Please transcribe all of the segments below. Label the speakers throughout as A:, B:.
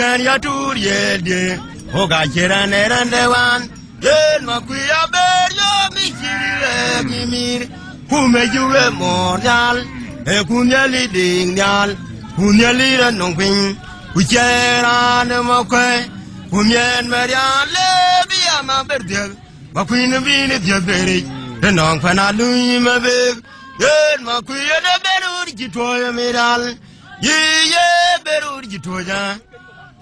A: Yan yatur yede, Oga Jeran Erandewan, Yen Makuya Berio Michire Gimir, Kumejuwe Morial, Kunyali Dingyal, Kunyali Nongwing, Kucheran Mokwe, Kunyan Marian Lebia Maberdel, Maqueen of Vini Jaberi, the Nongpanalu Mabig, Yen Makuya Beru Gitoya Miral, Ye Beru Gitoya.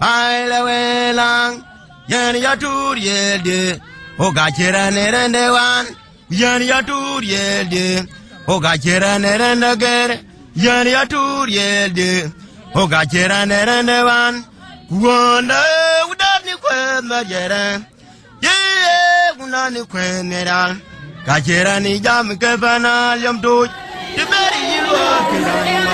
A: Pile away long, Yan Yatur yede, Oga Jeran Erandewan, Yan Yatur yede, Oga Jeran Erandager, Yan Yatur yede, Oga Jeran Erandewan, Wanda Udani Quen Majera, Ye Unani Quen Meral, Gajerani Jam Kevana Yam Do, the very you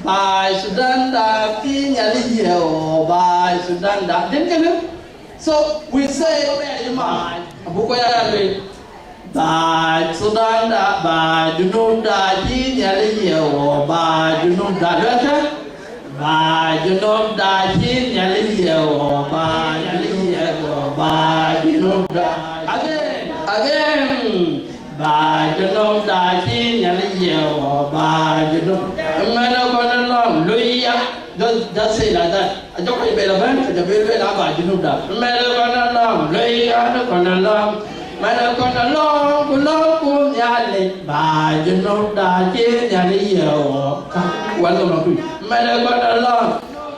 B: bài Sudan đã khi nhà đi nhiều bài Sudan đã đến cái nước so we say mà bố quay ra rồi bài Sudan đã bài Junub đã khi nhà đi nhiều bài Junub đã rất hết bài Junub đã khi nhà đi nhiều bài nhà đi nhiều bài Junub đã again bài Junub đã khi nhà đi nhiều bài Junub mà nó còn làm lùi á just say like that I don't really believe it the very la bài Junub đã mà nó còn làm lùi á nó còn làm mà nó còn làm cũng nhà lịch bài Junub đã khi nhà đi nhiều quan tâm lắm mà nó còn làm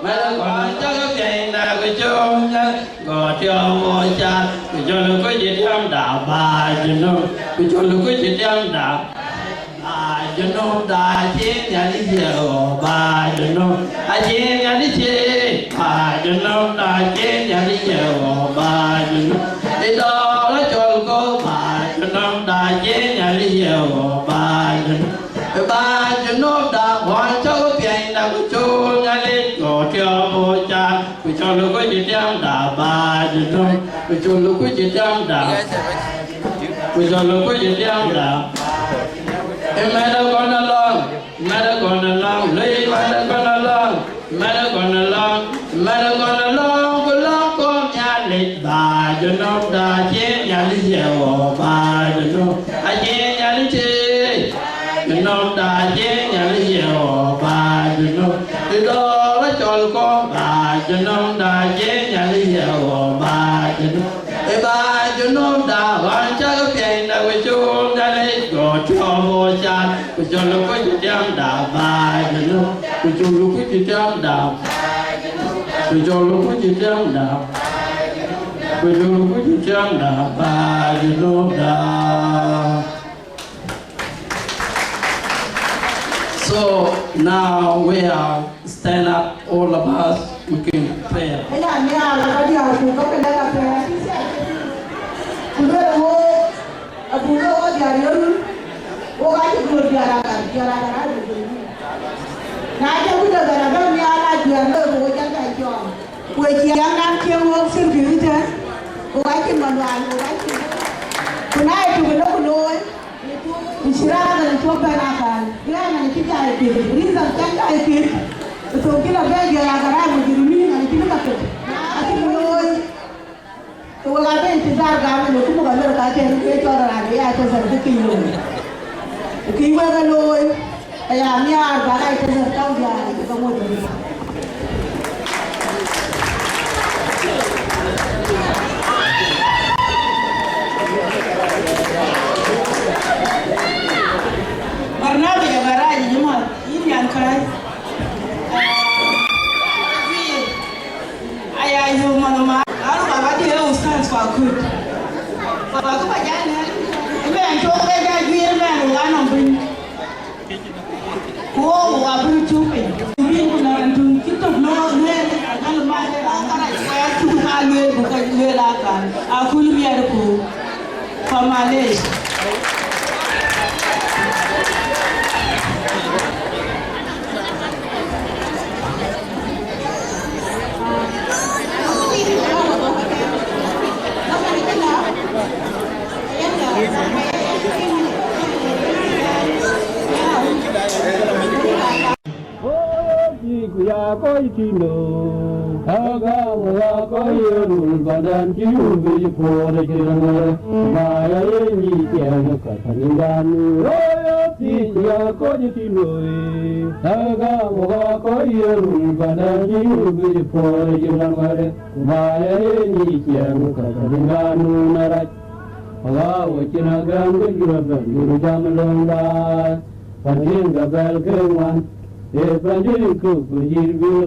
B: mà nó còn cho cái chuyện là cái chỗ nhá gọi cho mua cha cái chỗ nó có gì tham đạo bài Junub cái chỗ nó có gì tham đạo bài Junub đã khi nhà đi nhiều bài Junub khi nhà đi chơi bài Junub đã khi nhà đi nhiều bài Junub đi đó nó cho cô bài Junub đã khi nhà đi nhiều bài Junub đã hoàn cho cái chuyện là cái chỗ nhà đi gọi cho mua cha cái chỗ nó có gì tham đạo bài Junub cái chỗ nó có gì tham đạo cái chỗ nó có gì tham đạo Matter gonna long, matter gonna long, lay matter gonna long, matter gonna long, matter gonna long, go long come ya lit ba, Junub da che ya li yo ba, Junub a che ya li che, Junub da che ya li yo ba, Junub đi đó nó chọn con ba, Junub da che ya li yo ba, Junub ba Junub da hoàn cho cái chuyện là cái chỗ đã lấy gọi cho mua cha cái chỗ nó có gì đem đạo ba Junub cái chỗ nó có gì đem đạo cái chỗ nó có gì đem đạo cái chỗ nó có gì đem đạo ba Junub da. So now we are stand up, all of us, we can pray.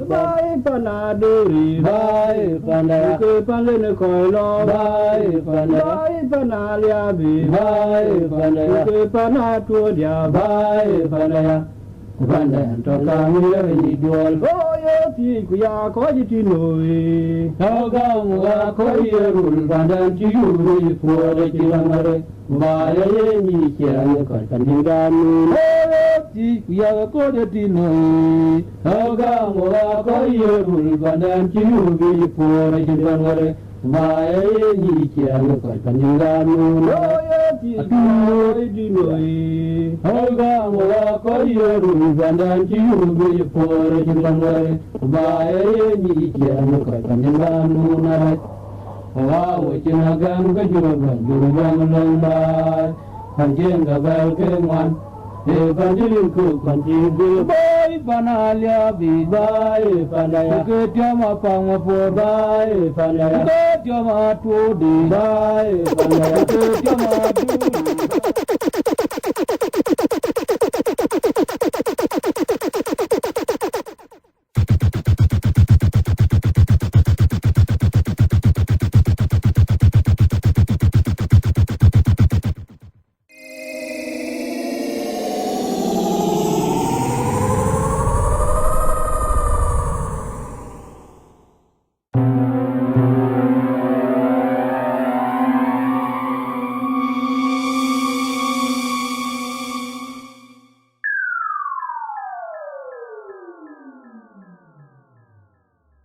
B: Bye, Panadori, bye, Panada, Panada, Coilo, bye, Panada, Panaliabi, bye, Panada, Panaturia, bye, Panada, Panada, Tocamilla, Dual, oh, Tia, Cogitino, Togam, Coyer, Pandan, you, for the Kilamare, bye, Nikia, Cotandigan,
C: chi ya ko de ti no ga mo ko ye rul banan chi u bi po re jin ban ngare ma ye ni chi an ko kan ni ga nu no ye ti no di no ga mo ko ye rul banan chi u bi po re jin ban ngare ma ye ni chi an ko kan ni ga nu na wa wo chi na ga ga ju ga long ba han jen ga ba ke man Evangelin ku kanjibu boy panalia bi boy panaya ke tiama pang po boy panaya ke tiama tu di boy panaya ke tiama tu